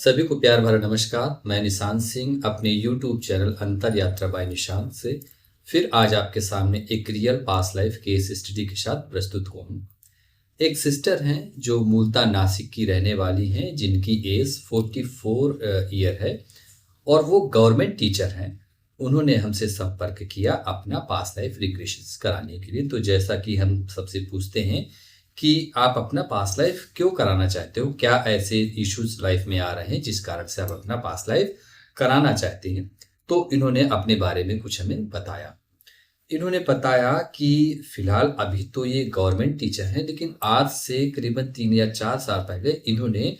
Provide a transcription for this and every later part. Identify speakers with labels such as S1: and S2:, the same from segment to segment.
S1: सभी को प्यार भरा नमस्कार। मैं निशांत सिंह अपने यूट्यूब चैनल अंतर यात्रा बाय निशांत से फिर आज आपके सामने एक रियल पास लाइफ केस स्टडी के साथ प्रस्तुत हुआ हूँ। एक सिस्टर हैं जो मूलतः नासिक की रहने वाली हैं, जिनकी एज 44 ईयर है और वो गवर्नमेंट टीचर हैं। उन्होंने हमसे संपर्क किया अपना पास लाइफ रिग्रेशन कराने के लिए। तो जैसा कि हम सबसे पूछते हैं कि आप अपना पास्ट लाइफ क्यों कराना चाहते हो, क्या ऐसे इश्यूज लाइफ में आ रहे हैं जिस कारण से आप अपना पास्ट लाइफ कराना चाहते हैं। तो इन्होंने अपने बारे में कुछ हमें बताया। इन्होंने बताया कि फिलहाल अभी तो ये गवर्नमेंट टीचर हैं, लेकिन आज से करीबन 3 या 4 साल पहले इन्होंने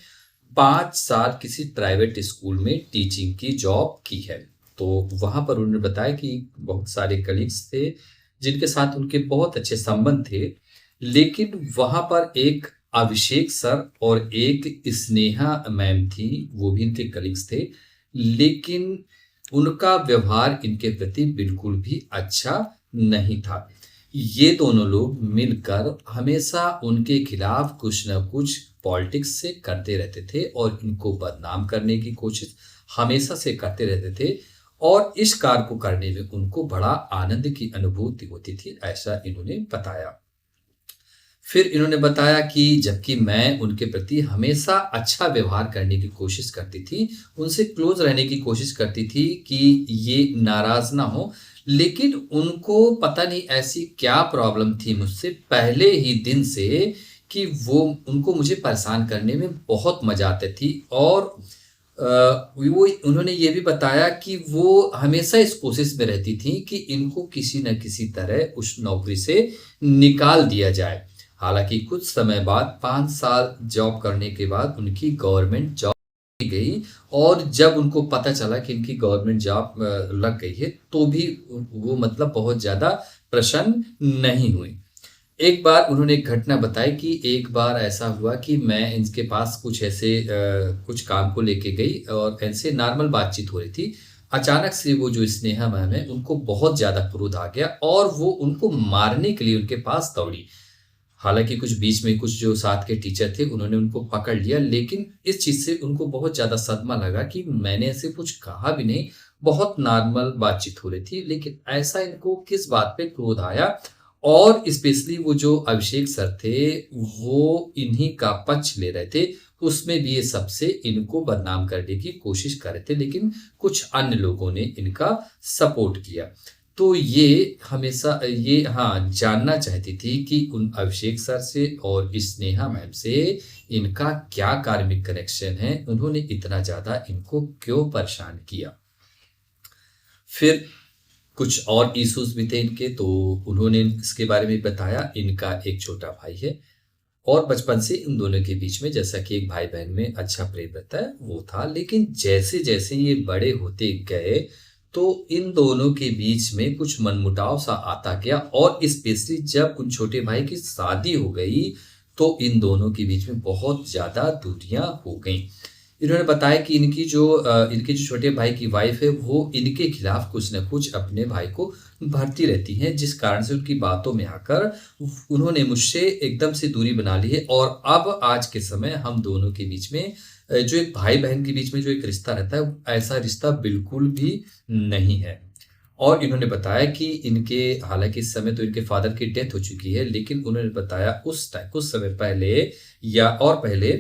S1: 5 साल किसी प्राइवेट स्कूल में टीचिंग की जॉब की है। तो वहाँ पर उन्होंने बताया कि बहुत सारे कलीग्स थे जिनके साथ उनके बहुत अच्छे संबंध थे, लेकिन वहाँ पर एक अभिषेक सर और एक स्नेहा मैम थी, वो भी इनके कलीग्स थे, लेकिन उनका व्यवहार इनके प्रति बिल्कुल भी अच्छा नहीं था। ये दोनों लोग मिलकर हमेशा उनके खिलाफ कुछ न कुछ पॉलिटिक्स से करते रहते थे और इनको बदनाम करने की कोशिश हमेशा से करते रहते थे और इस कार्य को करने में उनको बड़ा आनंद की अनुभूति होती थी, ऐसा इन्होंने बताया। फिर इन्होंने बताया कि जबकि मैं उनके प्रति हमेशा अच्छा व्यवहार करने की कोशिश करती थी, उनसे क्लोज रहने की कोशिश करती थी कि ये नाराज़ ना हो, लेकिन उनको पता नहीं ऐसी क्या प्रॉब्लम थी मुझसे पहले ही दिन से कि वो उनको मुझे परेशान करने में बहुत मज़ा आती थी। और वो उन्होंने ये भी बताया कि वो हमेशा इस कोशिश में रहती थी कि इनको किसी न किसी तरह उस नौकरी से निकाल दिया जाए। हालाँकि कुछ समय बाद 5 साल जॉब करने के बाद उनकी गवर्नमेंट जॉब गई और जब उनको पता चला कि इनकी गवर्नमेंट जॉब लग गई है, तो भी वो मतलब बहुत ज़्यादा प्रसन्न नहीं हुई। एक बार उन्होंने एक घटना बताई कि एक बार ऐसा हुआ कि मैं इनके पास कुछ ऐसे कुछ काम को लेके गई और ऐसे नॉर्मल बातचीत हो रही थी। अचानक से वो जो स्नेहा मैम है, उनको बहुत ज़्यादा क्रोध आ गया और वो उनको मारने के लिए उनके पास दौड़ी। हालाँकि कुछ बीच में कुछ जो साथ के टीचर थे उन्होंने उनको पकड़ लिया, लेकिन इस चीज़ से उनको बहुत ज़्यादा सदमा लगा कि मैंने ऐसे कुछ कहा भी नहीं, बहुत नॉर्मल बातचीत हो रही थी, लेकिन ऐसा इनको किस बात पे क्रोध आया। और स्पेशली वो जो अभिषेक सर थे, वो इन्हीं का पक्ष ले रहे थे, उसमें भी ये सबसे इनको बदनाम करने की कोशिश कर रहे थे, लेकिन कुछ अन्य लोगों ने इनका सपोर्ट किया। तो ये हमेशा ये हाँ, जानना चाहती थी कि उन अभिषेक सर से और स्नेहा मैम से इनका क्या कार्मिक कनेक्शन है, उन्होंने इतना ज़्यादा इनको क्यों परेशान किया। फिर कुछ और इश्यूज़ भी थे इनके, तो उन्होंने इसके बारे में बताया। इनका एक छोटा भाई है और बचपन से इन दोनों के बीच में, जैसा कि एक भाई-बहन में अच्छा प्रेम रहता है, वो था। लेकिन जैसे-जैसे ये बड़े होते गए, तो इन दोनों के बीच में कुछ मनमुटाव सा आता गया और स्पेशली जब उन छोटे भाई की शादी हो गई, तो इन दोनों के बीच में बहुत ज़्यादा दूरियाँ हो गईं। इन्होंने बताया कि इनके जो छोटे भाई की वाइफ़ है, वो इनके खिलाफ कुछ न कुछ अपने भाई को भरती रहती हैं, जिस कारण से उनकी बातों में आकर उन्होंने मुझसे एकदम से दूरी बना ली है। और अब आज के समय हम दोनों के बीच में जो एक भाई-बहन के बीच में जो एक रिश्ता रहता है, ऐसा रिश्ता बिल्कुल भी नहीं है। और इन्होंने बताया कि इनके हालाँकि इस समय तो इनके फ़ादर की डेथ हो चुकी है, लेकिन उन्होंने बताया उस टाइम कुछ समय पहले या और पहले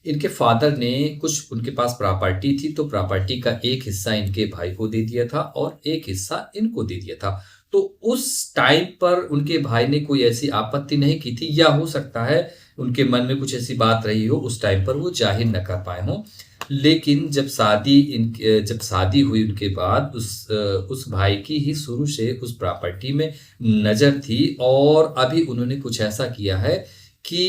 S1: इनके फ़ादर ने कुछ उनके पास प्रॉपर्टी थी, तो प्रॉपर्टी का एक हिस्सा इनके भाई को दे दिया था और एक हिस्सा इनको दे दिया था। तो उस टाइम पर उनके भाई ने कोई ऐसी आपत्ति नहीं की थी, या हो सकता है उनके मन में कुछ ऐसी बात रही हो, उस टाइम पर वो ज़ाहिर न कर पाए हों। लेकिन जब शादी हुई उनके बाद उस भाई की ही शुरू से उस प्रॉपर्टी में नज़र थी और अभी उन्होंने कुछ ऐसा किया है कि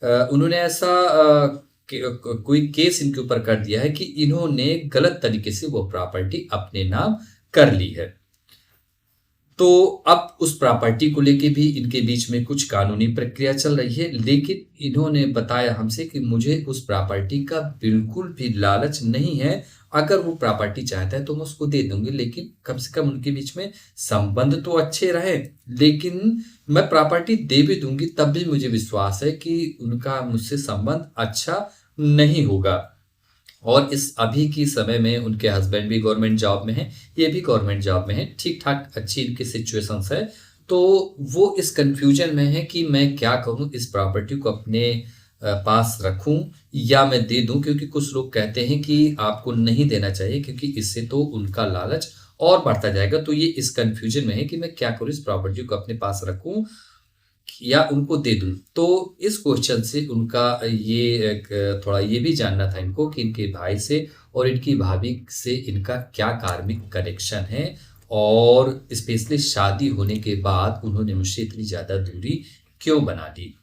S1: उन्होंने ऐसा कोई केस इनके ऊपर कर दिया है कि इन्होंने गलत तरीके से वो प्रॉपर्टी अपने नाम कर ली है। तो अब उस प्रॉपर्टी को लेके भी इनके बीच में कुछ कानूनी प्रक्रिया चल रही है, लेकिन इन्होंने बताया हमसे कि मुझे उस प्रॉपर्टी का बिल्कुल भी लालच नहीं है। अगर वो प्रॉपर्टी चाहता है तो मैं उसको दे दूँगी, लेकिन कम से कम उनके बीच में संबंध तो अच्छे रहे। लेकिन मैं प्रॉपर्टी दे भी दूँगी, तब भी मुझे विश्वास है कि उनका मुझसे संबंध अच्छा नहीं होगा। और इस अभी की समय में उनके हस्बैंड भी गवर्नमेंट जॉब में हैं, ये भी गवर्नमेंट जॉब में हैं, ठीक-ठाक अच्छी इनकी सिचुएशंस है। तो वो इस कन्फ्यूजन में है कि मैं क्या करूँ, इस प्रॉपर्टी को अपने पास रखूँ या मैं दे दूँ, क्योंकि कुछ लोग कहते हैं कि आपको नहीं देना चाहिए क्योंकि इससे तो उनका लालच और बढ़ता जाएगा। तो ये इस कन्फ्यूजन में है कि मैं क्या करूँ, इस प्रॉपर्टी को अपने पास रखूँ या उनको दे दूँ। तो इस क्वेश्चन से उनका ये एक थोड़ा ये भी जानना था इनको कि इनके भाई से और इनकी भाभी से इनका क्या कार्मिक कनेक्शन है, और स्पेशली शादी होने के बाद उन्होंने मुझसे इतनी ज़्यादा दूरी क्यों बना ली।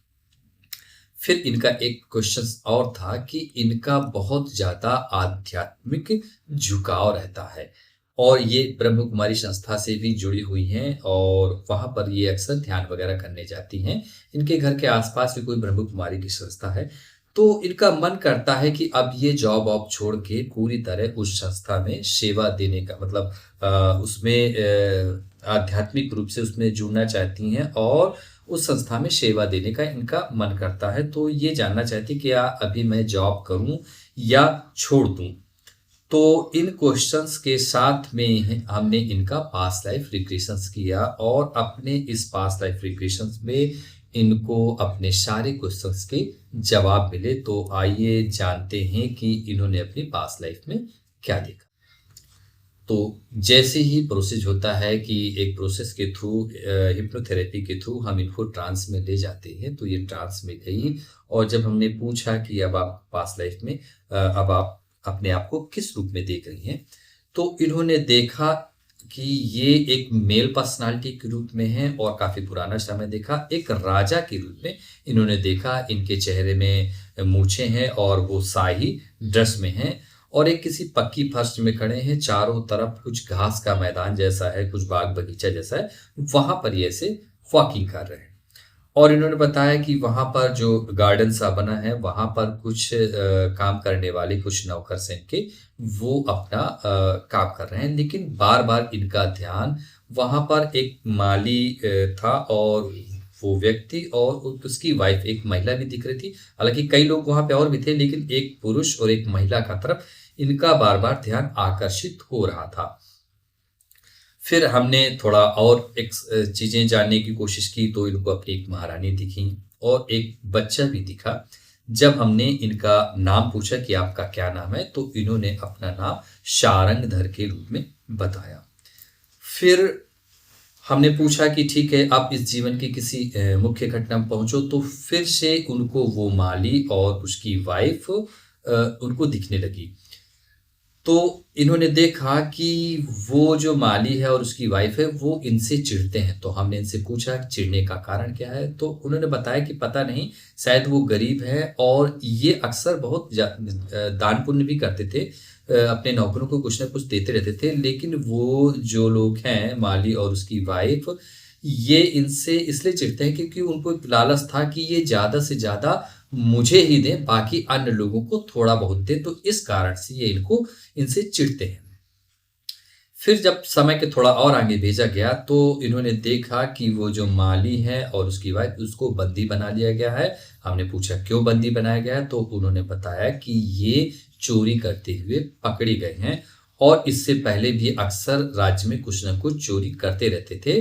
S1: फिर इनका एक क्वेश्चन और था कि इनका बहुत ज़्यादा आध्यात्मिक झुकाव रहता है और ये ब्रह्म कुमारी संस्था से भी जुड़ी हुई हैं और वहाँ पर ये अक्सर ध्यान वगैरह करने जाती हैं। इनके घर के आसपास भी कोई ब्रह्म कुमारी की संस्था है। तो इनका मन करता है कि अब ये जॉब वॉब छोड़ के पूरी तरह उस संस्था में सेवा देने का मतलब उसमें आध्यात्मिक रूप से उसमें जुड़ना चाहती हैं और उस संस्था में सेवा देने का इनका मन करता है। तो ये जानना चाहती कि या अभी मैं जॉब करूं या छोड़ दूं। तो इन क्वेश्चंस के साथ में हमने इनका पास्ट लाइफ रिग्रेशंस किया और अपने इस पास्ट लाइफ रिग्रेशंस में इनको अपने सारे क्वेश्चंस के जवाब मिले। तो आइए जानते हैं कि इन्होंने अपनी पास्ट लाइफ में क्या देखा। तो जैसे ही प्रोसेस होता है कि एक प्रोसेस के थ्रू हिप्नोथेरेपी के थ्रू हम इनको ट्रांस में ले जाते हैं, तो ये ट्रांस में गई और जब हमने पूछा कि अब आप पास्ट लाइफ में अब आप अपने आप को किस रूप में देख रही हैं, तो इन्होंने देखा कि ये एक मेल पर्सनालिटी के रूप में है और काफ़ी पुराना समय देखा, एक राजा के रूप में इन्होंने देखा। इनके चेहरे में मूछें हैं और वो शाही ड्रेस में हैं और एक किसी पक्की फर्श में खड़े हैं। चारों तरफ कुछ घास का मैदान जैसा है, कुछ बाग बगीचा जैसा है, वहां पर ये ऐसे वॉकिंग कर रहे हैं। और इन्होंने बताया कि वहां पर जो गार्डन सा बना है वहां पर कुछ काम करने वाले कुछ नौकर से इनके वो अपना काम कर रहे हैं, लेकिन बार बार इनका ध्यान वहां पर एक माली था और वो व्यक्ति और उसकी वाइफ एक महिला भी दिख रही थी। हालांकि कई लोग वहां पे और भी थे, लेकिन एक पुरुष और एक महिला का तरफ इनका बार बार ध्यान आकर्षित हो रहा था। फिर हमने थोड़ा और एक चीजें जानने की कोशिश की, तो इनको अपनी एक महारानी दिखी और एक बच्चा भी दिखा। जब हमने इनका नाम पूछा कि आपका क्या नाम है, तो इन्होंने अपना नाम शारंगधर के रूप में बताया। फिर हमने पूछा कि ठीक है, आप इस जीवन की किसी मुख्य घटना में पहुंचो, तो फिर से उनको वो माली और उसकी वाइफ उनको दिखने लगी। तो इन्होंने देखा कि वो जो माली है और उसकी वाइफ है वो इनसे चिढ़ते हैं। तो हमने इनसे पूछा कि चिढ़ने का कारण क्या है, तो उन्होंने बताया कि पता नहीं, शायद वो गरीब है और ये अक्सर बहुत दान पुण्य भी करते थे, अपने नौकरों को कुछ ना कुछ देते रहते थे, लेकिन वो जो लोग हैं माली और उसकी वाइफ, ये इनसे इसलिए चिढ़ते हैं क्योंकि उनको एक लालच था कि ये ज़्यादा से ज़्यादा मुझे ही दें, बाकी अन्य लोगों को थोड़ा बहुत दें। तो इस कारण से ये इनसे चिढ़ते हैं। फिर जब समय के थोड़ा और आगे भेजा गया, तो इन्होंने देखा कि वो जो माली है और उसकी वाइफ, उसको बंदी बना लिया गया है। हमने पूछा क्यों बंदी बनाया गया है, तो उन्होंने बताया कि ये चोरी करते हुए पकड़े गए हैं और इससे पहले भी अक्सर राज्य में कुछ न कुछ चोरी करते रहते थे।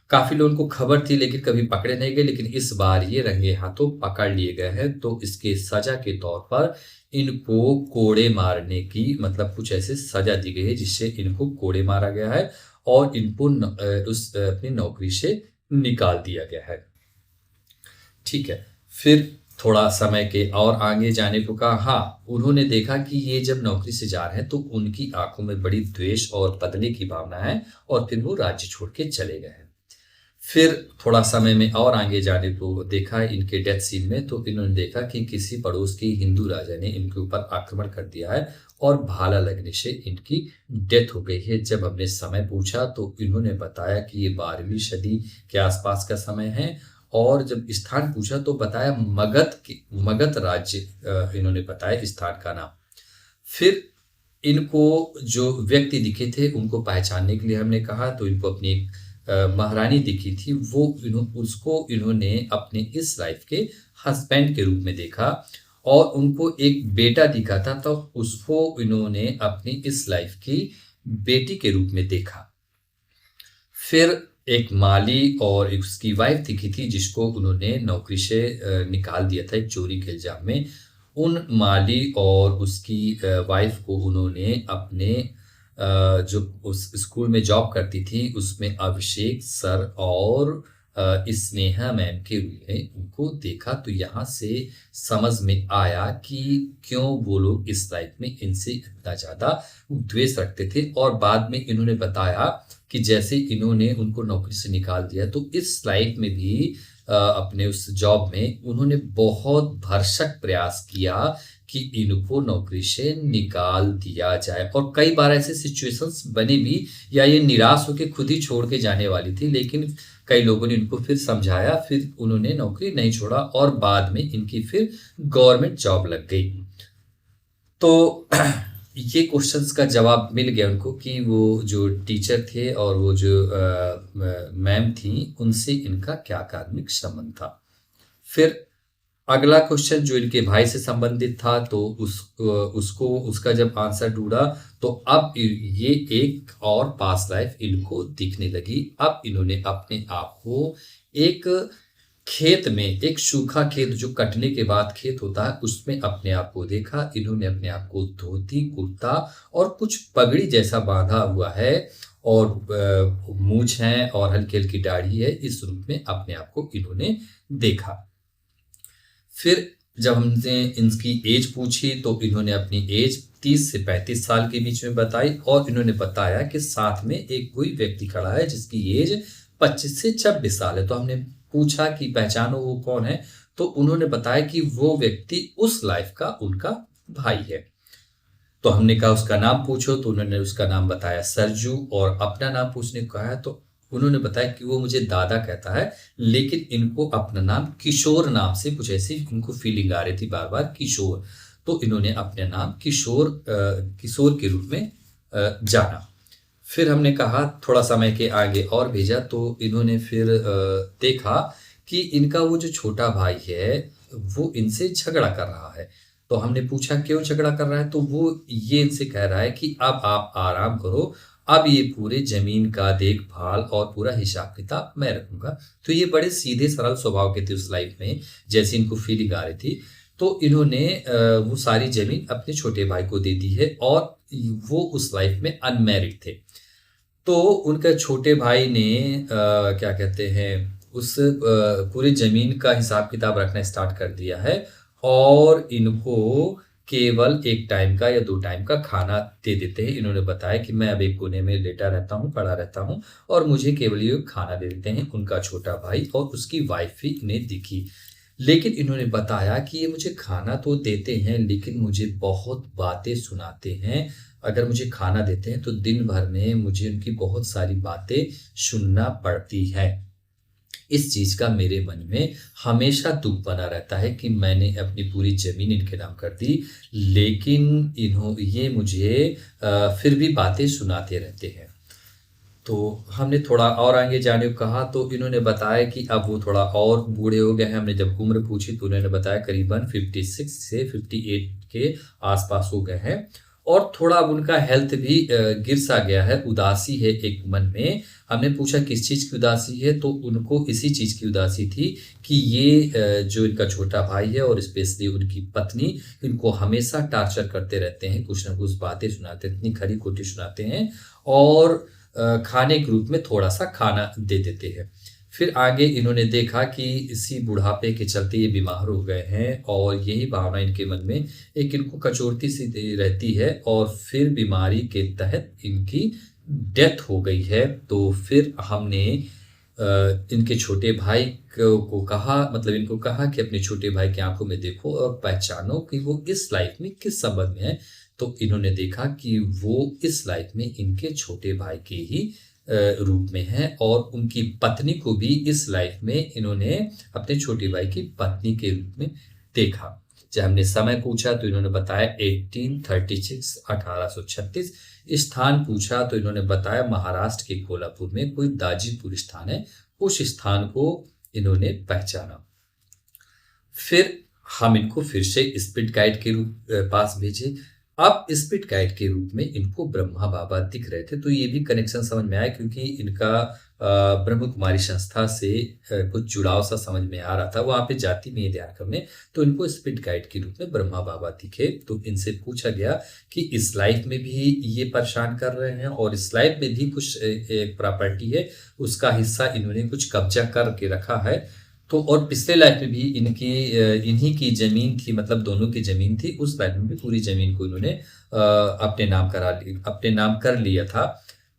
S1: काफी लोगों को खबर थी लेकिन कभी पकड़े नहीं गए, लेकिन इस बार ये रंगे हाथों पकड़ लिए गए हैं। तो इसके सजा के तौर पर इनको कोड़े मारने की मतलब कुछ ऐसे सजा दी गई है जिससे इनको कोड़े मारा गया है और इनको अपनी नौकरी से निकाल दिया गया है। ठीक है, फिर थोड़ा समय के और आगे जाने को कहा। हाँ, उन्होंने देखा कि ये जब नौकरी से जा रहे हैं तो उनकी आंखों में बड़ी द्वेष और बदले की भावना है और फिर वो राज्य छोड़ के चले गए हैं। फिर थोड़ा समय में और आगे जाने को देखा इनके डेथ सीन में, तो इन्होंने देखा कि किसी पड़ोस के हिंदू राजा ने इनके ऊपर आक्रमण कर दिया है और भाला लगने से इनकी डेथ हो गई है। जब हमने समय पूछा तो इन्होंने बताया कि ये 12वीं सदी के आसपास का समय है और जब स्थान पूछा तो बताया मगध राज्य, इन्होंने बताया स्थान का नाम। फिर इनको जो व्यक्ति दिखे थे उनको पहचानने के लिए हमने कहा, तो इनको अपनी एक महारानी दिखी थी, उसको इन्होंने अपने इस लाइफ के हस्बैंड के रूप में देखा और उनको एक बेटा दिखा था, तो उसको इन्होंने अपनी इस लाइफ की बेटी के रूप में देखा। फिर एक माली और एक उसकी वाइफ दिखी थी जिसको उन्होंने नौकरी से निकाल दिया था एक चोरी के इल्जाम में। उन माली और उसकी वाइफ को उन्होंने अपने जो उस स्कूल में जॉब करती थी उसमें अभिषेक सर और स्नेहा मैम के रूप में उनको देखा। तो यहाँ से समझ में आया कि क्यों वो लोग इस लाइफ में इनसे इतना ज़्यादा द्वेष रखते थे। और बाद में इन्होंने बताया कि जैसे इन्होंने उनको नौकरी से निकाल दिया तो इस लाइफ में भी अपने उस जॉब में उन्होंने बहुत भरसक प्रयास किया कि इनको नौकरी से निकाल दिया जाए। और कई बार ऐसे सिचुएशंस बने भी या ये निराश होकर खुद ही छोड़ के जाने वाली थी, लेकिन कई लोगों ने इनको फिर समझाया, फिर उन्होंने नौकरी नहीं छोड़ा और बाद में इनकी फिर गवर्नमेंट जॉब लग गई। तो ये क्वेश्चंस का जवाब मिल गया उनको कि वो जो टीचर थे और वो जो मैम थी उनसे इनका क्या कार्मिक संबंध था। फिर अगला क्वेश्चन जो इनके भाई से संबंधित था, तो उसको उसका जब आंसर ढूंढा तो अब ये एक और पास्ट लाइफ इनको दिखने लगी। अब इन्होंने अपने आप को एक खेत में, एक सूखा खेत जो कटने के बाद खेत होता है उसमें अपने आप को देखा। इन्होंने अपने आप को धोती कुर्ता और कुछ पगड़ी जैसा बांधा हुआ है और मूंछ है और हल्की हल्की दाढ़ी है, इस रूप में अपने आप को इन्होंने देखा। फिर जब हमने इनकी एज पूछी तो इन्होंने अपनी एज 30 से 35 साल के बीच में बताई और इन्होंने बताया कि साथ में एक कोई व्यक्ति खड़ा है जिसकी एज 25 से 26 साल है। तो हमने पूछा कि पहचानो वो कौन है, तो उन्होंने बताया कि वो व्यक्ति उस लाइफ का उनका भाई है। तो हमने कहा उसका नाम पूछो, तो उन्होंने उसका नाम बताया सरजू। और अपना नाम पूछने को कहा तो उन्होंने बताया कि वो मुझे दादा कहता है, लेकिन इनको अपना नाम किशोर नाम से कुछ ऐसी इनको फीलिंग आ रही थी बार बार किशोर, तो इन्होंने अपने नाम किशोर के रूप में जाना। फिर हमने कहा थोड़ा समय के आगे और भेजा तो इन्होंने फिर देखा कि इनका वो जो छोटा भाई है वो इनसे झगड़ा कर रहा है। तो हमने पूछा क्यों झगड़ा कर रहा है, तो वो ये इनसे कह रहा है कि अब आप आराम करो, अब ये पूरे जमीन का देखभाल और पूरा हिसाब किताब मैं रखूंगा। तो ये बड़े सीधे सरल स्वभाव के थे उस लाइफ में, जैसे इनको फीलिंग आ रही थी। तो इन्होंने वो सारी जमीन अपने छोटे भाई को दे दी है और वो उस लाइफ में अनमैरिड थे। तो उनके छोटे भाई ने क्या कहते हैं उस पूरी जमीन का हिसाब किताब रखना स्टार्ट कर दिया है और इनको केवल एक टाइम का या 2 टाइम का खाना दे देते हैं। इन्होंने बताया कि मैं अब एक कोने में लेटा रहता हूँ, पड़ा रहता हूँ और मुझे केवल ये खाना दे देते हैं। उनका छोटा भाई और उसकी वाइफ ही इन्हें दिखी, लेकिन इन्होंने बताया कि ये मुझे खाना तो देते हैं लेकिन मुझे बहुत बातें सुनाते हैं। अगर मुझे खाना देते हैं तो दिन भर में मुझे उनकी बहुत सारी बातें सुनना पड़ती है। इस चीज का मेरे मन में हमेशा दुख बना रहता है कि मैंने अपनी पूरी जमीन इनके नाम कर दी, लेकिन ये मुझे फिर भी बातें सुनाते रहते हैं। तो हमने थोड़ा और आगे जाने को कहा तो इन्होंने बताया कि अब वो थोड़ा और बूढ़े हो गए हैं। हमने जब उम्र पूछी तो उन्होंने बताया करीबन 56 से 58 के आसपास हो गए हैं और थोड़ा अब उनका हेल्थ भी गिर सा गया है, उदासी है एक मन में। हमने पूछा किस चीज़ की उदासी है, तो उनको इसी चीज़ की उदासी थी कि ये जो इनका छोटा भाई है और स्पेशली उनकी पत्नी इनको हमेशा टार्चर करते रहते हैं, कुछ ना कुछ बातें सुनाते, इतनी खरी खोटी सुनाते हैं और खाने के रूप में थोड़ा सा खाना दे देते हैं। फिर आगे इन्होंने देखा कि इसी बुढ़ापे के चलते ये बीमार हो गए हैं और यही भावना इनके मन में एक इनको कचोटती सी रहती है और फिर बीमारी के तहत इनकी डेथ हो गई है। तो फिर हमने इनके छोटे भाई को कहा, मतलब इनको कहा कि अपने छोटे भाई की आंखों में देखो और पहचानो कि वो इस लाइफ में किस संबंध में है। तो इन्होंने देखा कि वो इस लाइफ में इनके छोटे भाई के ही रूप में है और उनकी पत्नी को भी इस लाइफ में इन्होंने अपने छोटे भाई की पत्नी के रूप में देखा। जब हमने समय पूछा तो इन्होंने बताया 1836 स्थान पूछा तो इन्होंने बताया महाराष्ट्र के कोल्हापुर में कोई दाजीपुर स्थान है, उस स्थान को इन्होंने पहचाना। फिर हम इनको फिर से स्पिरिट गाइड के पास भेजे। अब स्पिरिट गाइड के रूप में इनको ब्रह्मा बाबा दिख रहे थे, तो ये भी कनेक्शन समझ में आया क्योंकि इनका ब्रह्म कुमारी संस्था से कुछ जुड़ाव सा समझ में आ रहा था। वहाँ पे जाति में ये ध्यान करने, तो इनको स्पिरिट गाइड के रूप में ब्रह्मा बाबा दिखे। तो इनसे पूछा गया कि इस लाइफ में भी ये परेशान कर रहे हैं और इस लाइफ में भी कुछ एक प्रॉपर्टी है, उसका हिस्सा इन्होंने कुछ कब्जा करके रखा है। तो और पिछले लाइफ में भी इनकी इन्हीं की जमीन थी, मतलब दोनों की जमीन थी। उस लाइफ में भी पूरी जमीन को इन्होंने अपने नाम कर लिया था।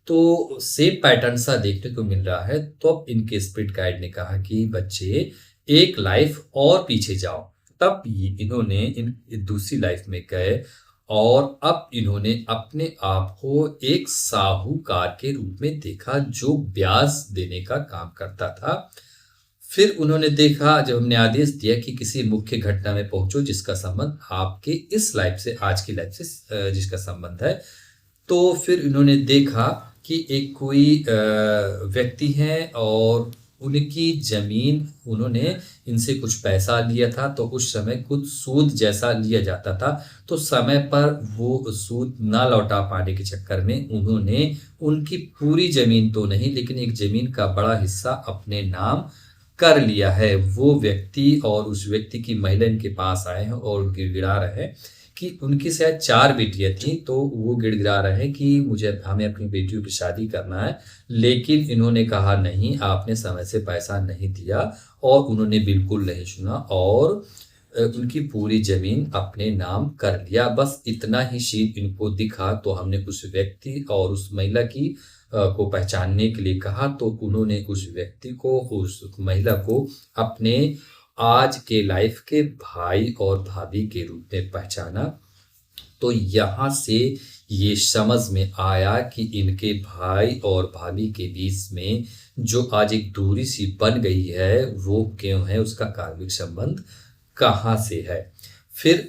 S1: तो सेम पैटर्न सा देखने को मिल रहा है। तो अब इनके स्पिरिट गाइड ने कहा कि बच्चे एक लाइफ और पीछे जाओ। तब इन्होंने इन दूसरी लाइफ में गए और अब इन्होंने अपने आप को एक साहूकार के रूप में देखा जो ब्याज देने का काम करता था। फिर उन्होंने देखा, जब हमने आदेश दिया कि किसी मुख्य घटना में पहुंचो जिसका संबंध आपके इस लाइफ से, आज की लाइफ से जिसका संबंध है, तो फिर इन्होंने देखा कि एक कोई व्यक्ति है और उनकी जमीन, उन्होंने इनसे कुछ पैसा लिया था। तो उस समय कुछ सूद जैसा लिया जाता था, तो समय पर वो सूद ना लौटा पाने के चक्कर में उन्होंने उनकी पूरी जमीन तो नहीं, लेकिन एक जमीन का बड़ा हिस्सा अपने नाम कर लिया है। वो व्यक्ति और उस व्यक्ति की महिला इनके पास आए हैं और गिड़गिड़ा रहे हैं कि उनकी शायद 4 बेटियां थी। तो वो गिड़गिड़ा रहे हैं कि हमें अपनी बेटियों की शादी करना है, लेकिन इन्होंने कहा नहीं, आपने समय से पैसा नहीं दिया। और उन्होंने बिल्कुल नहीं सुना और उनकी पूरी जमीन अपने नाम कर लिया। बस इतना ही शीट इनको दिखा। तो हमने उस व्यक्ति और उस महिला की को पहचानने के लिए कहा। तो उन्होंने उस व्यक्ति को, उस महिला को अपने आज के लाइफ के भाई और भाभी के रूप में पहचाना। तो यहाँ से ये समझ में आया कि इनके भाई और भाभी के बीच में जो आज एक दूरी सी बन गई है वो क्यों है, उसका कार्मिक संबंध कहाँ से है। फिर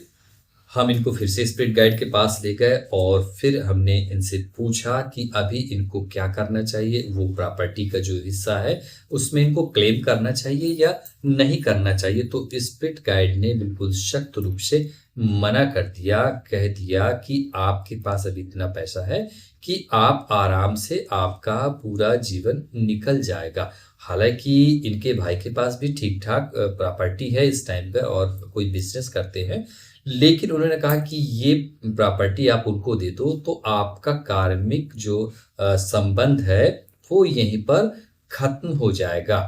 S1: हम इनको फिर से स्पिरिट गाइड के पास ले गए और फिर हमने इनसे पूछा कि अभी इनको क्या करना चाहिए। वो प्रॉपर्टी का जो हिस्सा है उसमें इनको क्लेम करना चाहिए या नहीं करना चाहिए। तो स्पिरिट गाइड ने बिल्कुल सख्त रूप से मना कर दिया, कह दिया कि आपके पास अभी इतना पैसा है कि आप आराम से, आपका पूरा जीवन निकल जाएगा। हालांकि इनके भाई के पास भी ठीक ठाक प्रॉपर्टी है इस टाइम पे और कोई बिजनेस करते हैं, लेकिन उन्होंने कहा कि ये प्रॉपर्टी आप उनको दे दो तो आपका कार्मिक जो संबंध है वो यहीं पर खत्म हो जाएगा।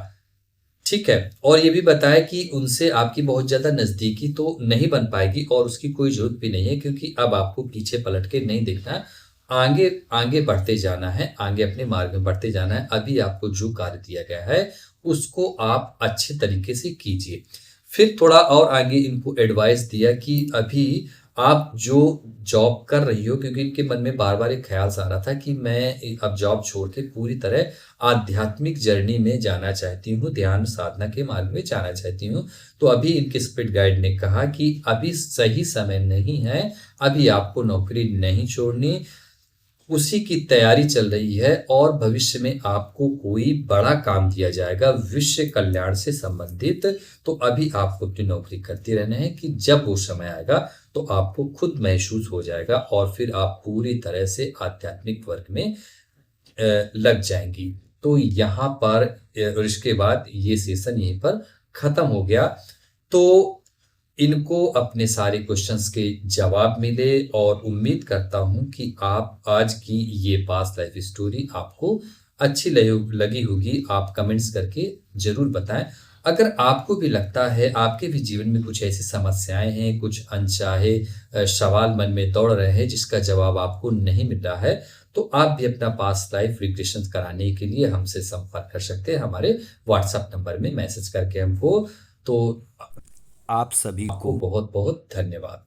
S1: ठीक है। और ये भी बताया कि उनसे आपकी बहुत ज्यादा नजदीकी तो नहीं बन पाएगी और उसकी कोई जरूरत भी नहीं है, क्योंकि अब आपको पीछे पलट के नहीं देखना है, आगे आगे बढ़ते जाना है, आगे अपने मार्ग में बढ़ते जाना है। अभी आपको जो कार्य दिया गया है उसको आप अच्छे तरीके से कीजिए। फिर थोड़ा और आगे इनको एडवाइस दिया कि अभी आप जो जॉब कर रही हो, क्योंकि इनके मन में बार बार एक ख्याल आ रहा था कि मैं अब जॉब छोड़ के पूरी तरह आध्यात्मिक जर्नी में जाना चाहती हूँ, ध्यान साधना के मार्ग में जाना चाहती हूँ। तो अभी इनके स्पिरिट गाइड ने कहा कि अभी सही समय नहीं है, अभी आपको नौकरी नहीं छोड़नी, उसी की तैयारी चल रही है और भविष्य में आपको कोई बड़ा काम दिया जाएगा विश्व कल्याण से संबंधित। तो अभी आपको अपनी नौकरी करते रहना है कि जब वो समय आएगा तो आपको खुद महसूस हो जाएगा और फिर आप पूरी तरह से आध्यात्मिक वर्ग में लग जाएंगी। तो यहाँ पर और इसके बाद ये सेशन यहीं पर खत्म हो गया। तो इनको अपने सारे क्वेश्चंस के जवाब मिले और उम्मीद करता हूं कि आप आज की ये पास्ट लाइफ स्टोरी आपको अच्छी लगी होगी। आप कमेंट्स करके जरूर बताएं। अगर आपको भी लगता है आपके भी जीवन में कुछ ऐसी समस्याएं हैं, कुछ अनचाहे सवाल मन में दौड़ रहे हैं जिसका जवाब आपको नहीं मिल रहा है, तो आप भी अपना पास्ट लाइफ रिग्रेशन कराने के लिए हमसे संपर्क कर सकते हैं हमारे व्हाट्सएप नंबर में मैसेज करके हमको। तो
S2: आप सभी
S1: आपको
S2: को
S1: बहुत बहुत धन्यवाद।